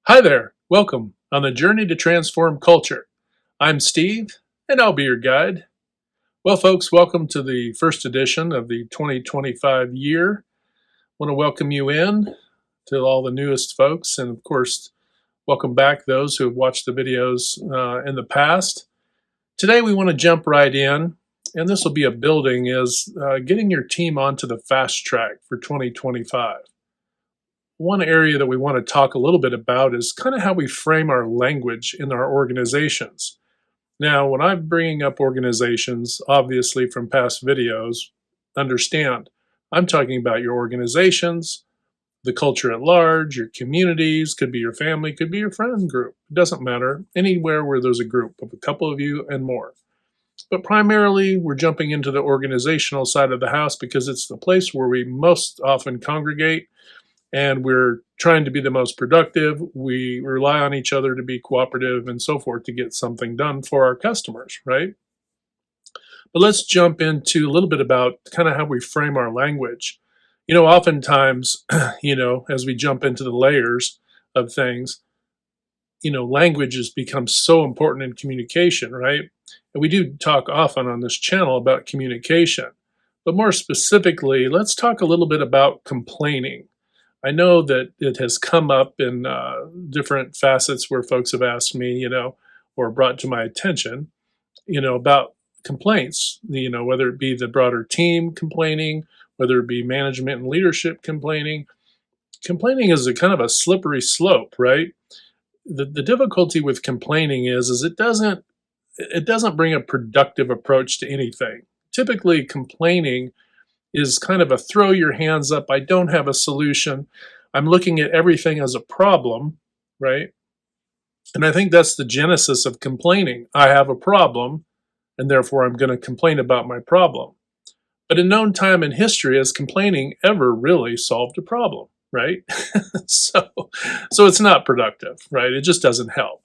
Hi there, welcome on the journey to transform culture. I'm Steve, and I'll be your guide. Well, folks, welcome to the first edition of the 2025 year. Want to welcome you in to all the newest folks, and of course, welcome back those who have watched the videos in the past. Today, we want to jump right in, and this will be a building is getting your team onto the fast track for 2025. One area that we want to talk a little bit about is kind of how we frame our language in our organizations. Now, when I'm bringing up organizations, obviously from past videos, understand I'm talking about your organizations, the culture at large, your communities, could be your family, could be your friend group. It doesn't matter. Anywhere where there's a group of a couple of you and more. But primarily, we're jumping into the organizational side of the house because it's the place where we most often congregate and we're trying to be the most productive. We rely on each other to be cooperative and so forth to get something done for our customers, right? But let's jump into a little bit about kind of how we frame our language. Oftentimes, as we jump into the layers of things, language has become so important in communication, right? And we do talk often on this channel about communication. But more specifically, let's talk a little bit about complaining. I know that it has come up in different facets where folks have asked me, or brought to my attention, about complaints, whether it be the broader team complaining, whether it be management and leadership complaining. Complaining is a kind of a slippery slope, right? The difficulty with complaining is it doesn't bring a productive approach to anything. Typically, complaining is kind of a throw your hands up. I don't have a solution. I'm looking at everything as a problem, right? And I think that's the genesis of complaining. I have a problem, and therefore I'm going to complain about my problem. But in no time in history has complaining ever really solved a problem, right? so, so it's not productive, right? It just doesn't help.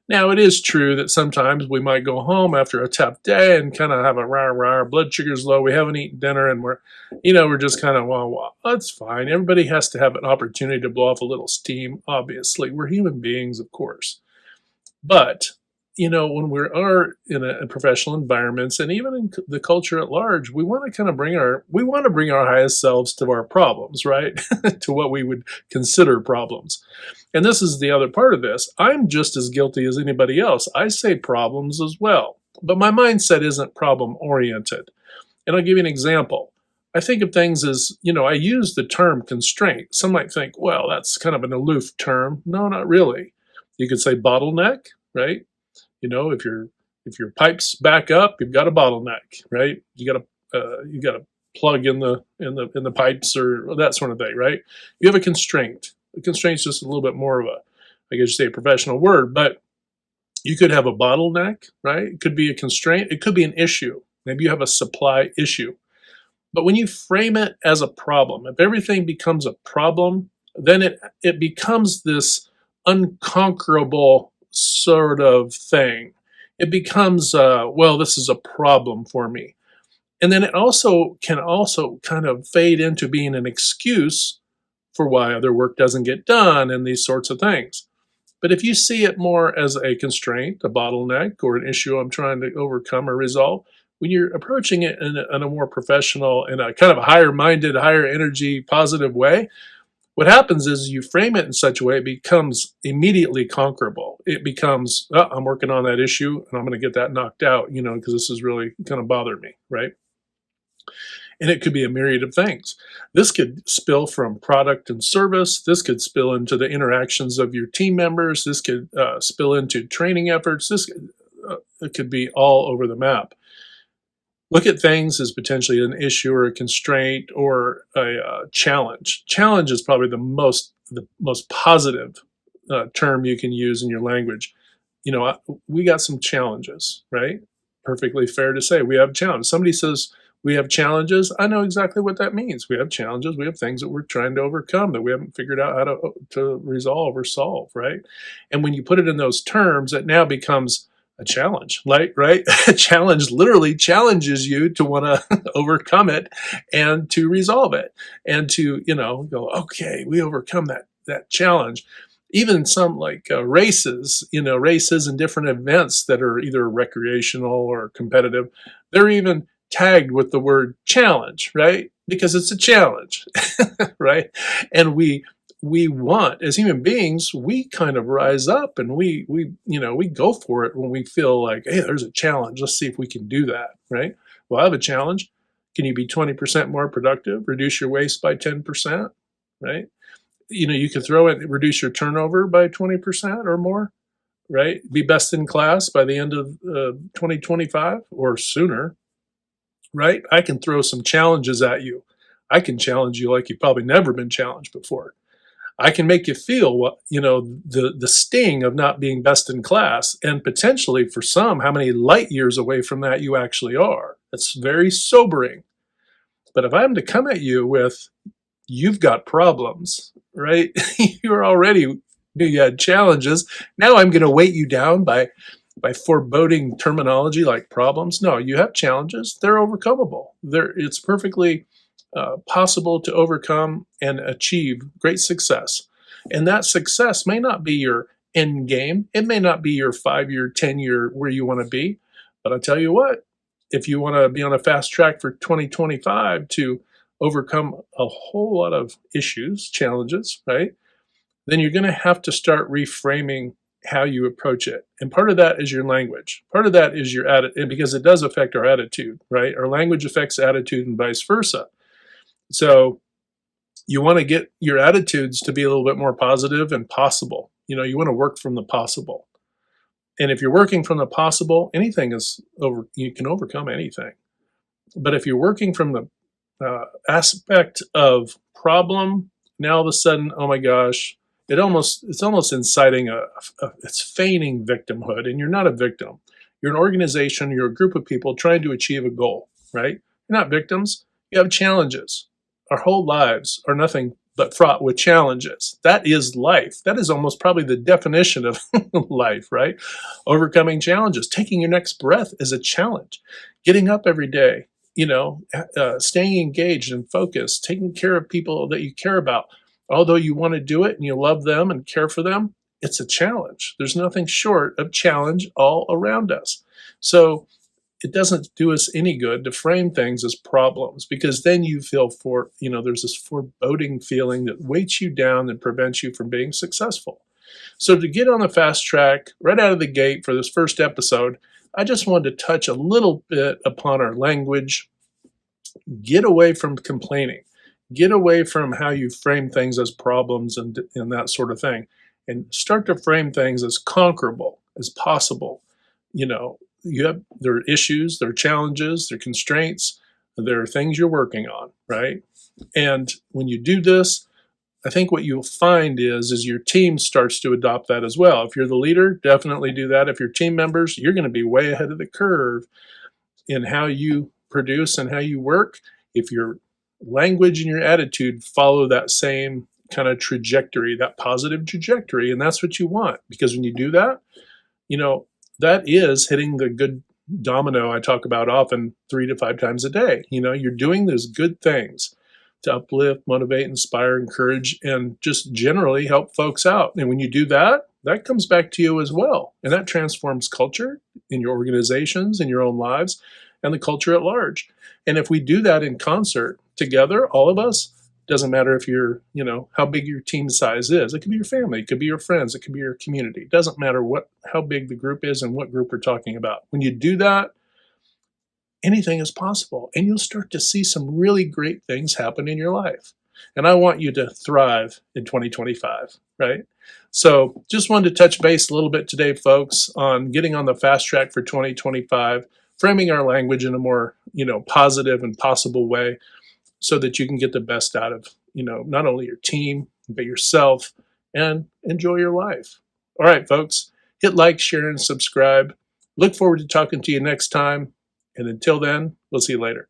Now, it is true that sometimes we might go home after a tough day and kind of have a rah rah, our blood sugar's low, we haven't eaten dinner, and we're just kind of, well, that's fine. Everybody has to have an opportunity to blow off a little steam, obviously. We're human beings, of course. But, when we are in a professional environments and even in the culture at large, we want to kind of bring our highest selves to our problems, right? to what we would consider problems. And this is the other part of this. I'm just as guilty as anybody else. I say problems as well, but my mindset isn't problem oriented. And I'll give you an example. I think of things as, I use the term constraint. Some might think, well, that's kind of an aloof term. No, not really. You could say bottleneck, right? If your pipes back up, you've got a bottleneck, right? You got a plug in the pipes or that sort of thing, right? You have a constraint. The constraint's just a little bit more of a, I guess you say, a professional word, but you could have a bottleneck, right? It could be a constraint. It could be an issue. Maybe you have a supply issue. But when you frame it as a problem, if everything becomes a problem, then it becomes this unconquerable sort of thing. It becomes, well, this is a problem for me. And then it also can kind of fade into being an excuse for why other work doesn't get done and these sorts of things. But if you see it more as a constraint, a bottleneck, or an issue I'm trying to overcome or resolve, when you're approaching it in a more professional, in a kind of higher minded, higher energy, positive way, what happens is you frame it in such a way it becomes immediately conquerable. It becomes, oh, I'm working on that issue and I'm going to get that knocked out, because this is really kind of bothered me, right? And it could be a myriad of things. This could spill from product and service. This could spill into the interactions of your team members. This could spill into training efforts. It could be all over the map. Look at things as potentially an issue or a constraint or a challenge. Challenge is probably the most positive term you can use in your language. We got some challenges, right? Perfectly fair to say we have challenges. Somebody says we have challenges. I know exactly what that means. We have challenges. We have things that we're trying to overcome that we haven't figured out how to resolve or solve, right? And when you put it in those terms, it now becomes a challenge, like, right? A challenge literally challenges you to want to overcome it and to resolve it and to, go, okay, we overcome that challenge. Even some like races, races and different events that are either recreational or competitive, they're even tagged with the word challenge, right? Because it's a challenge, right? And we want, as human beings, we kind of rise up and we go for it when we feel like, hey, there's a challenge. Let's see if we can do that, right? Well, I have a challenge. Can you be 20% more productive? Reduce your waste by 10%, right? You could throw it, reduce your turnover by 20% or more, right? Be best in class by the end of 2025 or sooner, right? I can throw some challenges at you. I can challenge you like you've probably never been challenged before. I can make you feel the sting of not being best in class, and potentially for some, how many light years away from that you actually are. That's very sobering. But if I'm to come at you with, you've got problems, right? You're already knew you had challenges. Now I'm going to weight you down by foreboding terminology like problems. No, you have challenges. They're overcomable. It's perfectly possible to overcome and achieve great success. And that success may not be your end game. It may not be your 5-year, 10-year where you want to be. But I'll tell you what, if you want to be on a fast track for 2025 to overcome a whole lot of issues, challenges, right? Then you're going to have to start reframing how you approach it. And part of that is your language. Part of that is your attitude, because it does affect our attitude, right? Our language affects attitude and vice versa. So you want to get your attitudes to be a little bit more positive and possible. You want to work from the possible. And if you're working from the possible, anything is over, you can overcome anything. But if you're working from the aspect of problem, now all of a sudden, oh my gosh, it's almost inciting it's feigning victimhood, and you're not a victim. You're an organization, you're a group of people trying to achieve a goal, right? You're not victims. You have challenges. Our whole lives are nothing but fraught with challenges. That is life. That is almost probably the definition of life, right? Overcoming challenges. Taking your next breath is a challenge. Getting up every day, staying engaged and focused, taking care of people that you care about. Although you want to do it and you love them and care for them, it's a challenge. There's nothing short of challenge all around us. So it doesn't do us any good to frame things as problems, because then you feel there's this foreboding feeling that weights you down and prevents you from being successful. So to get on the fast track right out of the gate for this first episode, I just wanted to touch a little bit upon our language. Get away from complaining. Get away from how you frame things as problems and that sort of thing, and start to frame things as conquerable, as possible. There are issues, there are challenges, there are constraints, there are things you're working on, right? And when you do this, I think what you'll find is your team starts to adopt that as well. If you're the leader, definitely do that. If you're team members, you're going to be way ahead of the curve in how you produce and how you work. If your language and your attitude follow that same kind of trajectory, that positive trajectory, and that's what you want. Because when you do that, that is hitting the good domino I talk about often 3 to 5 times a day. You're doing those good things to uplift, motivate, inspire, encourage, and just generally help folks out. And when you do that, that comes back to you as well. And that transforms culture in your organizations, in your own lives, and the culture at large. And if we do that in concert together, all of us, doesn't matter if you're, how big your team size is. It could be your family, it could be your friends, it could be your community. It doesn't matter how big the group is and what group we're talking about. When you do that, anything is possible, and you'll start to see some really great things happen in your life. And I want you to thrive in 2025, right? So just wanted to touch base a little bit today, folks, on getting on the fast track for 2025, framing our language in a more, positive and possible way, so that you can get the best out of, not only your team, but yourself, and enjoy your life. All right, folks, hit like, share, and subscribe. Look forward to talking to you next time. And until then, we'll see you later.